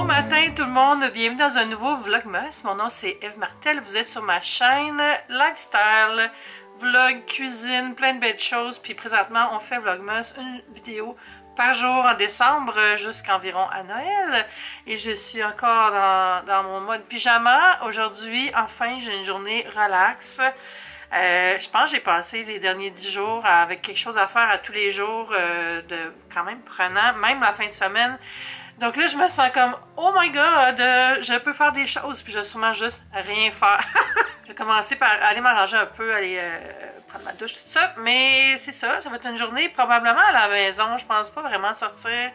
Bon matin tout le monde, bienvenue dans un nouveau Vlogmas. Mon nom c'est Eve Martel, vous êtes sur ma chaîne Lifestyle, vlog, cuisine, plein de belles choses. Puis présentement on fait Vlogmas, une vidéo par jour en décembre jusqu'environ à Noël. Et je suis encore dans mon mode pyjama. Aujourd'hui, enfin, j'ai une journée relax. Je pense que j'ai passé les derniers 10 jours avec quelque chose à faire à tous les jours, de quand même prenant, même la fin de semaine. Donc là, je me sens comme « Oh my God! Je peux faire des choses, puis je vais sûrement juste rien faire. » Je vais commencer par aller m'arranger un peu, aller prendre ma douche, tout ça. Mais c'est ça, ça va être une journée probablement à la maison. Je pense pas vraiment sortir.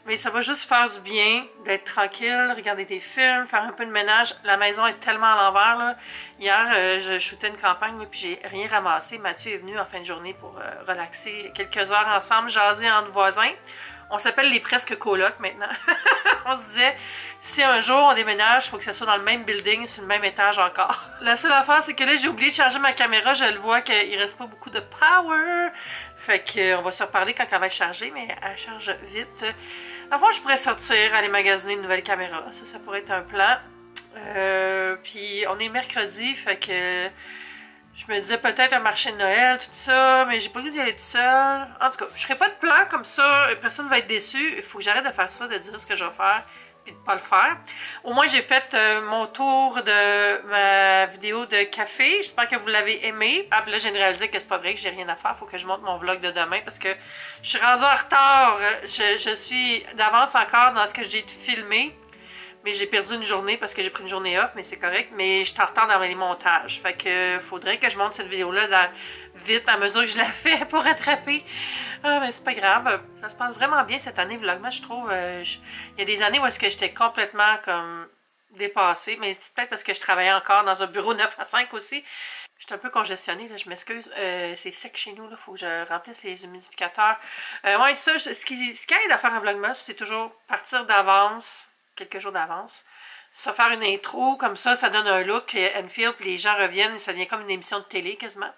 Mais ça va juste faire du bien d'être tranquille, regarder des films, faire un peu de ménage. La maison est tellement à l'envers, là. Hier, je shootais une campagne, puis j'ai rien ramassé. Mathieu est venu en fin de journée pour relaxer quelques heures ensemble, jaser entre voisins. On s'appelle les presque colocs maintenant. On se disait, si un jour on déménage, il faut que ça soit dans le même building, sur le même étage encore. La seule affaire, c'est que là, j'ai oublié de charger ma caméra. Je le vois qu'il reste pas beaucoup de power. Fait qu'on va se reparler quand elle va être chargée, mais elle charge vite. Avant, je pourrais sortir, aller magasiner une nouvelle caméra. Ça pourrait être un plan. Puis on est mercredi, fait que je me disais peut-être un marché de Noël, tout ça, mais j'ai pas le goût d'y aller tout seul. En tout cas, je ferai pas de plan comme ça, personne va être déçu. Il faut que j'arrête de faire ça, de dire ce que je vais faire, puis de pas le faire. Au moins, j'ai fait mon tour de ma vidéo de café. J'espère que vous l'avez aimé. Ah, puis là, j'ai réalisé que c'est pas vrai, que j'ai rien à faire. Faut que je monte mon vlog de demain parce que je suis rendue en retard. Je suis d'avance encore dans ce que j'ai filmé. Mais j'ai perdu une journée parce que j'ai pris une journée off, mais c'est correct. Mais je suis en retard dans les montages. Fait que faudrait que je monte cette vidéo-là vite à mesure que je la fais pour rattraper. Ah, mais c'est pas grave. Ça se passe vraiment bien cette année, Vlogmas, je trouve. Il y a des années où est-ce que j'étais complètement comme dépassée. Mais c'est peut-être parce que je travaillais encore dans un bureau 9 à 5 aussi. Je suis un peu congestionnée, là, je m'excuse. C'est sec chez nous, il faut que je remplisse les humidificateurs. Ouais, ça, ce qui aide à faire un Vlogmas, c'est toujours partir d'avance. Quelques jours d'avance. Se faire une intro, comme ça donne un look and feel, puis les gens reviennent, et ça devient comme une émission de télé quasiment.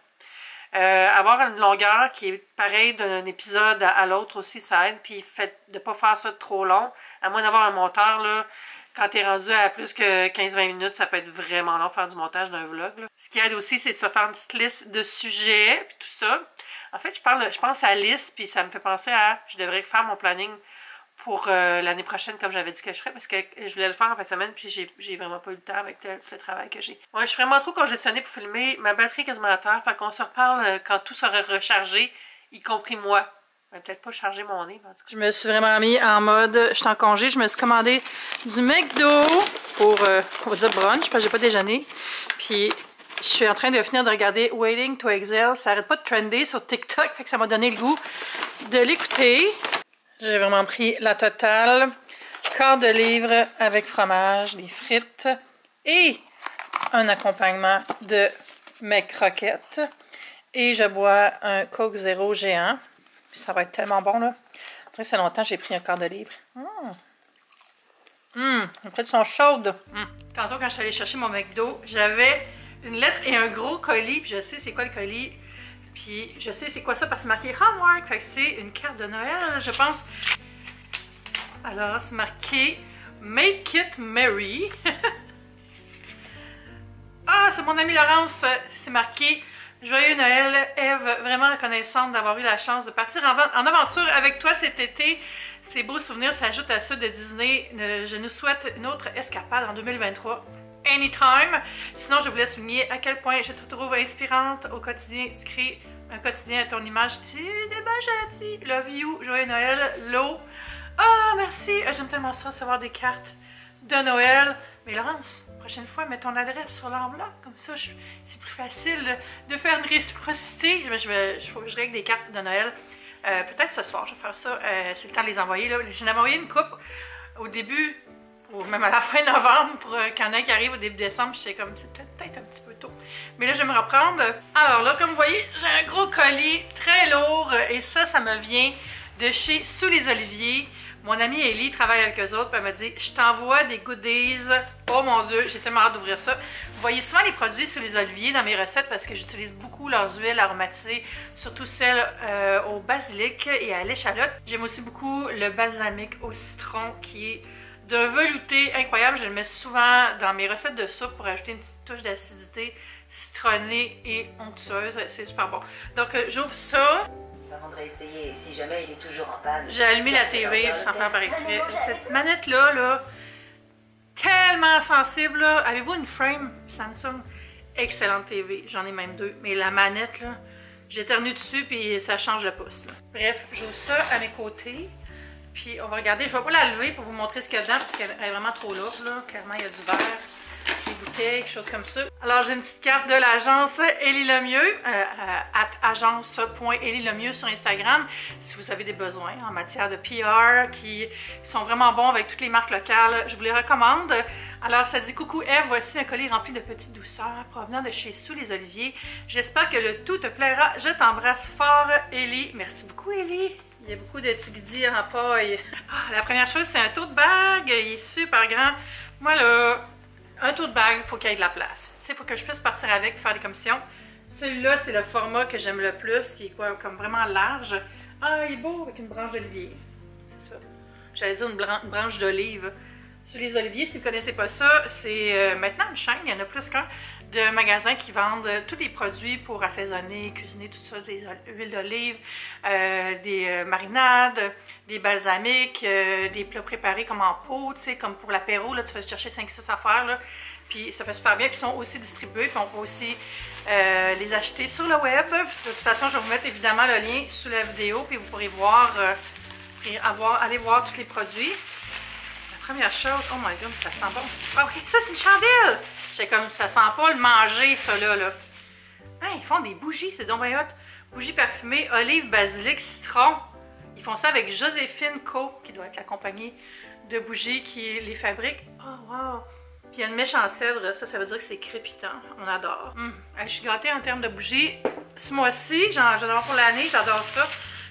Avoir une longueur qui est pareille d'un épisode à l'autre aussi, ça aide, puis de ne pas faire ça trop long, à moins d'avoir un monteur, là, quand tu es rendu à plus que 15-20 minutes, ça peut être vraiment long faire du montage d'un vlog. Là. Ce qui aide aussi, c'est de se faire une petite liste de sujets, puis tout ça. En fait, je pense à la liste, puis ça me fait penser à, je devrais faire mon planning pour l'année prochaine, comme j'avais dit que je ferais, parce que je voulais le faire en fin de semaine, puis j'ai vraiment pas eu le temps avec le travail que j'ai. Ouais, je suis vraiment trop congestionnée pour filmer. Ma batterie est quasiment à terre, fait qu'on se reparle quand tout sera rechargé, y compris moi. Je vais peut-être pas charger mon nez, mais en tout cas. Je me suis vraiment mis en mode, je suis en congé, je me suis commandé du McDo pour, on va dire brunch, parce que j'ai pas déjeuné. Puis je suis en train de finir de regarder Waiting to Exhale. Ça arrête pas de trender sur TikTok, fait que ça m'a donné le goût de l'écouter. J'ai vraiment pris la totale, quart de livre avec fromage, des frites et un accompagnement de mes croquettes. Et je bois un Coke Zéro géant. Puis ça va être tellement bon, là. Ça fait longtemps que j'ai pris un quart de livre. Les frites sont chaudes. Tantôt, quand je suis allée chercher mon McDo, j'avais une lettre et un gros colis. Puis je sais c'est quoi le colis. Puis je sais c'est quoi ça parce que c'est marqué Hallmark, fait que c'est une carte de Noël, je pense. Alors c'est marqué Make It Merry. Ah, c'est mon amie Laurence, c'est marqué Joyeux Noël, Eve, vraiment reconnaissante d'avoir eu la chance de partir en aventure avec toi cet été. Ces beaux souvenirs s'ajoutent à ceux de Disney. Je nous souhaite une autre escapade en 2023. Anytime. Sinon, je voulais souligner à quel point je te trouve inspirante au quotidien. Tu crées un quotidien à ton image. C'est des gentil. Love you. Joyeux Noël. L'eau. Ah, merci. J'aime tellement ça, recevoir des cartes de Noël. Mais Laurence, prochaine fois, mets ton adresse sur l'enveloppe. Comme ça, c'est plus facile de faire une réciprocité. Il faut que je règle des cartes de Noël. Peut-être ce soir, je vais faire ça. C'est le temps de les envoyer. J'en ai envoyé une coupe au début. Ou même à la fin novembre, pour qu'il y en ait qui arrive au début décembre, j'étais comme, c'est peut-être un petit peu tôt. Mais là, je vais me reprendre. Alors là, comme vous voyez, j'ai un gros colis très lourd, et ça me vient de chez Sous les Oliviers. Mon amie Ellie travaille avec eux autres, puis elle m'a dit, je t'envoie des goodies. Oh mon Dieu, j'ai tellement hâte d'ouvrir ça. Vous voyez souvent les produits Sous les Oliviers dans mes recettes, parce que j'utilise beaucoup leurs huiles aromatisées, surtout celles au basilic et à l'échalote. J'aime aussi beaucoup le balsamique au citron, qui est d'un velouté incroyable. Je le mets souvent dans mes recettes de soupe pour ajouter une petite touche d'acidité citronnée et onctueuse. C'est super bon. Donc, j'ouvre ça. Avant de réessayer, si jamais il est toujours en panne. J'ai allumé la TV sans faire par exprès. Cette manette-là, là, tellement sensible. Là. Avez-vous une frame Samsung? Excellente TV. J'en ai même deux. Mais la manette, là, j'éternue dessus puis ça change le pouce. Là. Bref, j'ouvre ça à mes côtés. Puis on va regarder. Je ne vais pas la lever pour vous montrer ce qu'il y a dedans parce qu'elle est vraiment trop lourde. Là. Clairement, il y a du verre, des bouteilles, quelque chose comme ça. Alors, j'ai une petite carte de l'agence Élie Lemieux, @agence.elielemieux sur Instagram. Si vous avez des besoins en matière de PR qui sont vraiment bons avec toutes les marques locales, je vous les recommande. Alors, ça dit « Coucou Eve, voici un colis rempli de petites douceurs provenant de chez Sous les Oliviers. J'espère que le tout te plaira. Je t'embrasse fort, Élie. » Merci beaucoup, Élie. Il y a beaucoup de tigidi en paille. Ah, la première chose, c'est un tote bag. Il est super grand. Moi, là, un tote bag, il faut qu'il y ait de la place. Tu sais, il faut que je puisse partir avec et faire des commissions. Celui-là, c'est le format que j'aime le plus, qui est quoi, comme vraiment large. Ah, il est beau avec une branche d'olivier. C'est ça. J'allais dire une branche d'olive. Sur les oliviers, si vous ne connaissez pas ça, c'est maintenant une chaîne, il y en a plus qu'un, de magasins qui vendent tous les produits pour assaisonner, cuisiner, tout ça, des huiles d'olive, des marinades, des balsamiques, des plats préparés comme en pot, tu sais, comme pour l'apéro, là, tu vas chercher 5-6 affaires, là, puis ça fait super bien, puis ils sont aussi distribués, puis on peut aussi les acheter sur le web. De toute façon, je vais vous mettre évidemment le lien sous la vidéo, puis vous pourrez voir, aller voir tous les produits. Première chose, oh my god, ça sent bon. Ah, ok, ça c'est une chandelle! J'ai comme, ça sent pas le manger, ça là. Ah, ils font des bougies, c'est donc bien hot. Bougies parfumées, olive, basilic, citron. Ils font ça avec Joséphine Co, qui doit être la compagnie de bougies qui les fabrique. Oh wow! Puis il y a une mèche en cèdre, ça veut dire que c'est crépitant. On adore. Je suis gâtée en termes de bougies. Ce mois-ci, j'en ai pour l'année, j'adore ça.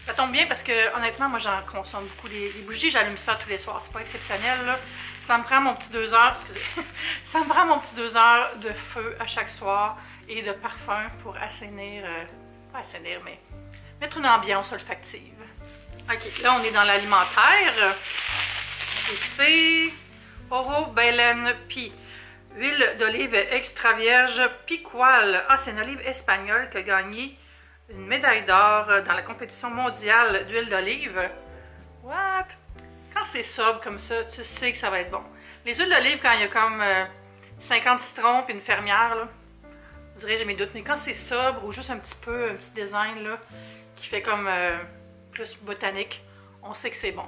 Ça tombe bien parce que, honnêtement, moi, j'en consomme beaucoup. Les bougies, j'allume ça tous les soirs. C'est pas exceptionnel, là. Ça me prend mon petit 2 heures, excusez. Ça me prend mon petit 2 heures de feu à chaque soir et de parfum pour assainir, pas assainir, mais mettre une ambiance olfactive. OK, là, on est dans l'alimentaire. Et c'est Oro Belen Pi. Huile d'olive extra vierge Picual. Ah, c'est une olive espagnole qui a gagné une médaille d'or dans la compétition mondiale d'huile d'olive. What? Quand c'est sobre comme ça, tu sais que ça va être bon. Les huiles d'olive, quand il y a comme 50 citrons et une fermière, là, vous direz j'ai mes doutes, mais quand c'est sobre ou juste un petit design là, qui fait comme plus botanique, on sait que c'est bon.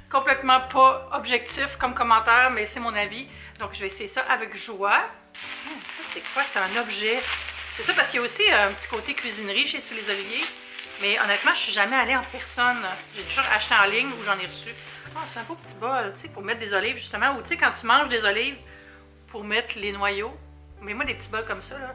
Complètement pas objectif comme commentaire, mais c'est mon avis. Donc je vais essayer ça avec joie. Ça c'est quoi? C'est un objet. C'est ça parce qu'il y a aussi un petit côté cuisinerie chez Sous les Oliviers. Mais honnêtement, je suis jamais allée en personne. J'ai toujours acheté en ligne ou j'en ai reçu. Oh, c'est un beau petit bol, tu sais, pour mettre des olives justement. Ou tu sais, quand tu manges des olives, pour mettre les noyaux. Mais moi, des petits bols comme ça, là.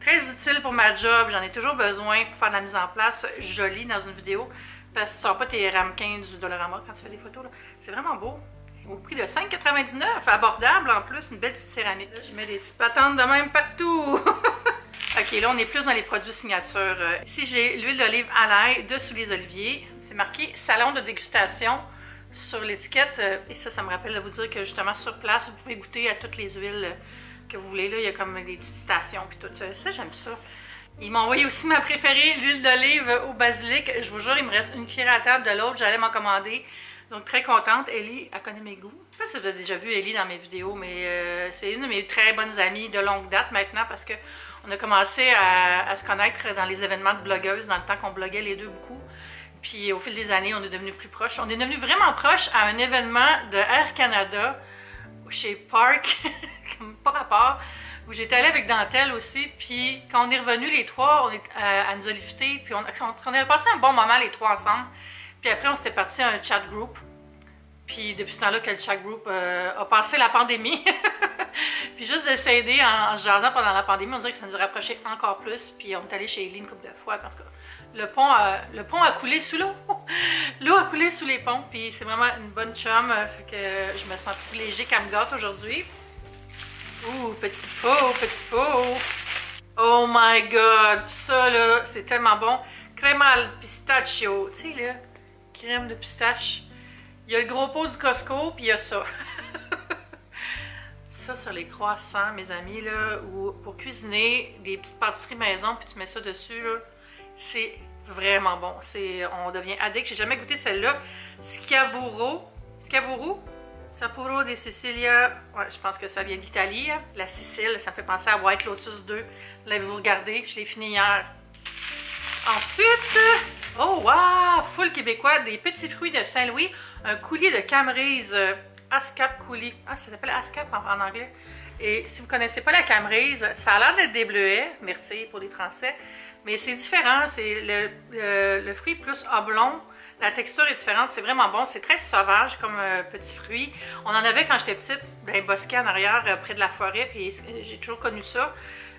Très utile pour ma job. J'en ai toujours besoin pour faire de la mise en place jolie dans une vidéo. Parce que tu ne sors pas tes ramequins du Dollarama quand tu fais des photos. C'est vraiment beau. Au prix de 5,99 $, abordable en plus, une belle petite céramique. Je mets des petites patentes de même partout. Ok, là on est plus dans les produits signature. Ici j'ai l'huile d'olive à l'ail de Sous les Oliviers. C'est marqué salon de dégustation sur l'étiquette. Et ça me rappelle de vous dire que justement sur place, vous pouvez goûter à toutes les huiles que vous voulez. Là, il y a comme des petites stations puis tout ça. Ça, j'aime ça. Il m'a envoyé aussi ma préférée, l'huile d'olive au basilic. Je vous jure, il me reste une cuillère à table de l'autre. J'allais m'en commander. Donc, très contente. Ellie, elle connaît mes goûts. Je ne sais pas si vous avez déjà vu Ellie dans mes vidéos, mais c'est une de mes très bonnes amies de longue date maintenant parce qu'on a commencé à se connaître dans les événements de blogueuses, dans le temps qu'on bloguait les deux beaucoup. Puis, au fil des années, on est devenus plus proches. On est devenus vraiment proches à un événement de Air Canada chez Park, comme pas rapport, où j'étais allée avec Dentelle aussi. Puis, quand on est revenus les trois, elle nous a lifté. Puis, on a passé un bon moment les trois ensemble. Puis après, on s'était parti à un chat group. Puis depuis ce temps-là que le chat group a passé la pandémie. Puis juste de s'aider en se jasant pendant la pandémie, on dirait que ça nous a rapprochés encore plus. Puis on est allé chez Ellie une couple de fois. En tout cas, le pont a coulé sous l'eau. L'eau a coulé sous les ponts. Puis c'est vraiment une bonne chum. Fait que je me sens privilégiée qu'elle me gâte aujourd'hui. Ouh, petit pot, petit pot. Oh my god. Ça là, c'est tellement bon. Crème al pistachio. Tu sais là. Crème de pistache. Il y a le gros pot du Costco, puis il y a ça. Ça sur les croissants, mes amis, là, ou pour cuisiner des petites pâtisseries maison, puis tu mets ça dessus, là, c'est vraiment bon. On devient addict. J'ai jamais goûté celle-là. Schiavoro di Sicilia. Ouais, je pense que ça vient d'Italie. Hein. La Sicile, ça me fait penser à White Lotus 2. L'avez-vous regardé? Je l'ai fini hier. Ensuite, oh wow! Full québécois, des petits fruits de Saint-Louis. Un coulis de Camerise. Ascap coulis. Ah, ça s'appelle Ascap en anglais. Et si vous ne connaissez pas la Camerise, ça a l'air d'être des bleuets, myrtilles pour les Français. Mais c'est différent. C'est le fruit plus oblong. La texture est différente, c'est vraiment bon. C'est très sauvage comme petit fruit. On en avait quand j'étais petite, dans les bosquets en arrière, près de la forêt, puis j'ai toujours connu ça.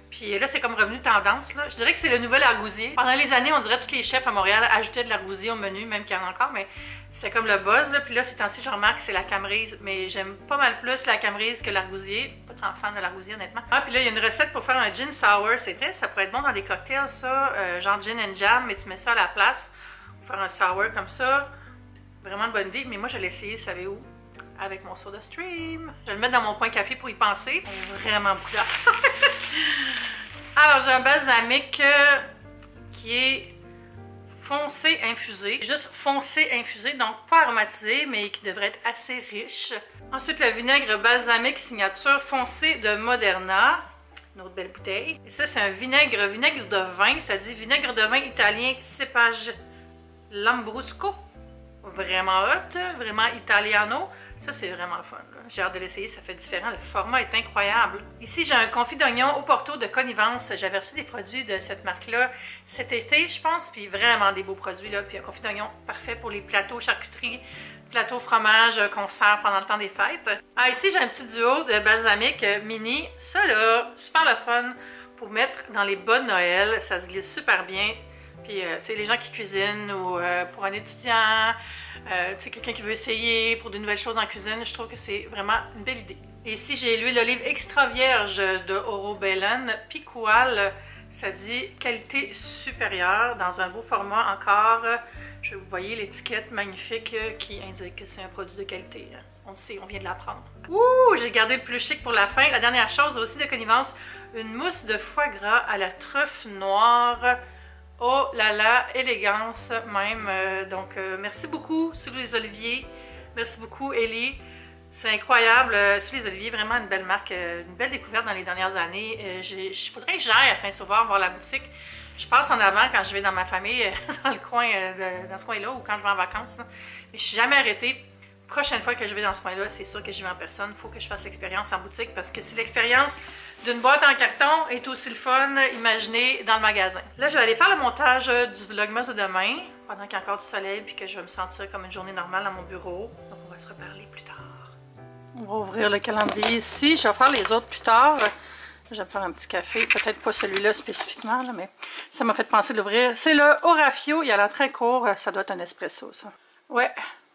Puis là, c'est comme revenu tendance, là. Je dirais que c'est le nouvel argousier. Pendant les années, on dirait que tous les chefs à Montréal ajoutaient de l'argousier au menu, même qu'il y en a encore, mais c'est comme le buzz, là. Puis là, ces temps-ci, je remarque que c'est la Camerise, mais j'aime pas mal plus la Camerise que l'argousier. Pas tant fan de l'argousier, honnêtement. Ah, puis là, il y a une recette pour faire un gin sour, c'est vrai, ça pourrait être bon dans des cocktails, ça, genre gin and jam, mais tu mets ça à la place. Faire un sour comme ça, vraiment de bonne idée, mais moi je l'ai essayé, vous savez où? Avec mon soda stream. Je vais le mettre dans mon coin café pour y penser. Vraiment beaucoup d'affaires. Alors j'ai un balsamique qui est foncé infusé, juste foncé infusé, donc pas aromatisé, mais qui devrait être assez riche. Ensuite le vinaigre balsamique signature foncé de Moderna. Une autre belle bouteille. Et ça c'est un vinaigre de vin, ça dit vinaigre de vin italien cépage Lambrusco, vraiment hot, vraiment italiano. Ça, c'est vraiment le fun. J'ai hâte de l'essayer, ça fait différent. Le format est incroyable. Ici, j'ai un confit d'oignon au Porto de Connivence. J'avais reçu des produits de cette marque-là cet été, je pense, puis vraiment des beaux produits, là. Puis un confit d'oignon parfait pour les plateaux charcuterie, plateaux fromage qu'on sert pendant le temps des fêtes. Ah, ici, j'ai un petit duo de balsamique mini. Ça, là, super le fun pour mettre dans les bas de Noël. Ça se glisse super bien. Puis, tu sais, les gens qui cuisinent ou pour un étudiant, tu sais, quelqu'un qui veut essayer pour de nouvelles choses en cuisine, je trouve que c'est vraiment une belle idée. Et ici, j'ai l'huile d'olive extra vierge de Oro Belen Picual. Ça dit qualité supérieure dans un beau format encore. Vous voyez l'étiquette magnifique qui indique que c'est un produit de qualité. On le sait, on vient de l'apprendre. Ouh, j'ai gardé le plus chic pour la fin. La dernière chose aussi de Connivence, une mousse de foie gras à la truffe noire. Oh là là, élégance même. Merci beaucoup sur les oliviers. Merci beaucoup, Ellie. C'est incroyable. Sur les oliviers, vraiment une belle marque, une belle découverte dans les dernières années. Il faudrait que j'aille à Saint-Sauveur voir la boutique. Je passe en avant quand je vais dans ma famille, dans le coin, dans ce coin-là, ou quand je vais en vacances. Là. Mais je ne suis jamais arrêtée. Prochaine fois que je vais dans ce coin-là, c'est sûr que j'y vais en personne. Il faut que je fasse l'expérience en boutique parce que si l'expérience d'une boîte en carton est aussi le fun, imaginez dans le magasin. Là, je vais aller faire le montage du vlogmas de demain pendant qu'il y a encore du soleil puis que je vais me sentir comme une journée normale dans mon bureau. Donc, on va se reparler plus tard. On va ouvrir le calendrier ici. Je vais faire les autres plus tard. Je vais me faire un petit café. Peut-être pas celui-là spécifiquement, là, mais ça m'a fait penser de l'ouvrir. C'est le Orafio. Il a l'air très court. Ça doit être un espresso, ça. Ouais.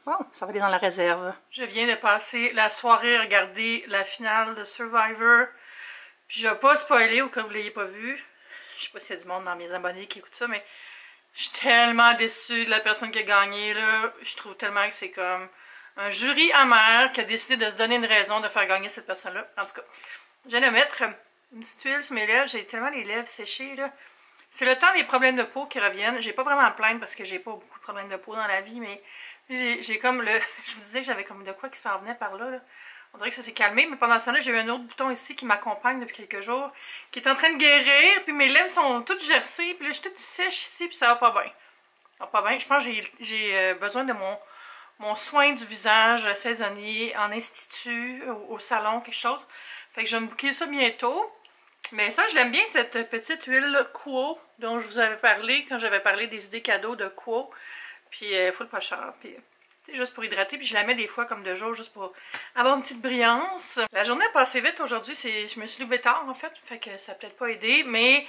Bon, ça va aller dans la réserve. Je viens de passer la soirée à regarder la finale de Survivor. Puis je vais pas spoiler au cas où vous ne l'ayez pas vu. Je sais pas s'il y a du monde dans mes abonnés qui écoutent ça, mais je suis tellement déçue de la personne qui a gagné, là. Je trouve tellement que c'est comme un jury amer qui a décidé de se donner une raison de faire gagner cette personne-là. En tout cas, je viens de mettre une petite huile sur mes lèvres. J'ai tellement les lèvres séchées, là. C'est le temps des problèmes de peau qui reviennent. J'ai pas vraiment à me plaindre parce que j'ai pas beaucoup de problèmes de peau dans la vie, mais j'ai comme le... Je vous disais que j'avais comme de quoi qui s'en venait par là, là. On dirait que ça s'est calmé, mais pendant ce temps-là, j'ai eu un autre bouton ici qui m'accompagne depuis quelques jours, qui est en train de guérir, puis mes lèvres sont toutes gercées, puis là, je suis toute sèche ici, puis ça va pas bien. Ça va pas bien. Je pense que j'ai besoin de mon soin du visage saisonnier en institut, au salon, quelque chose. Fait que je vais me booker ça bientôt. Mais ça, je l'aime bien, cette petite huile Quo dont je vous avais parlé quand j'avais parlé des idées cadeaux de Quo. Puis, full pas cher. Puis, juste pour hydrater. Puis, je la mets des fois comme de jour, juste pour avoir une petite brillance. La journée a passé vite aujourd'hui. Je me suis levée tard, en fait. Fait que ça n'a peut-être pas aidé. Mais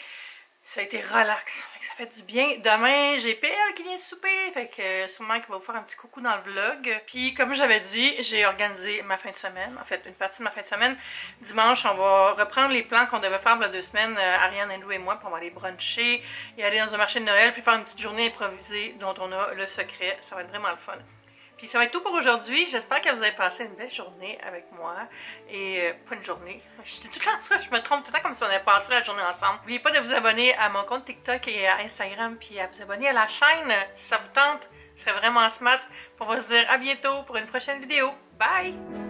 ça a été relax. Fait que ça fait du bien. Demain, j'ai PL qui vient souper. Fait que sûrement qu'il va vous faire un petit coucou dans le vlog. Puis, comme j'avais dit, j'ai organisé ma fin de semaine. En fait, une partie de ma fin de semaine. Dimanche, on va reprendre les plans qu'on devait faire il y a 2 semaines, Ariane, Andrew et moi. Puis on va aller bruncher et aller dans un marché de Noël. Puis faire une petite journée improvisée dont on a le secret. Ça va être vraiment le fun. Puis ça va être tout pour aujourd'hui. J'espère que vous avez passé une belle journée avec moi. Et pas une journée. Je dis tout le temps ça, je me trompe tout le temps comme si on avait passé la journée ensemble. N'oubliez pas de vous abonner à mon compte TikTok et à Instagram, puis à vous abonner à la chaîne si ça vous tente. Ce serait vraiment smart. On va se dire à bientôt pour une prochaine vidéo. Bye!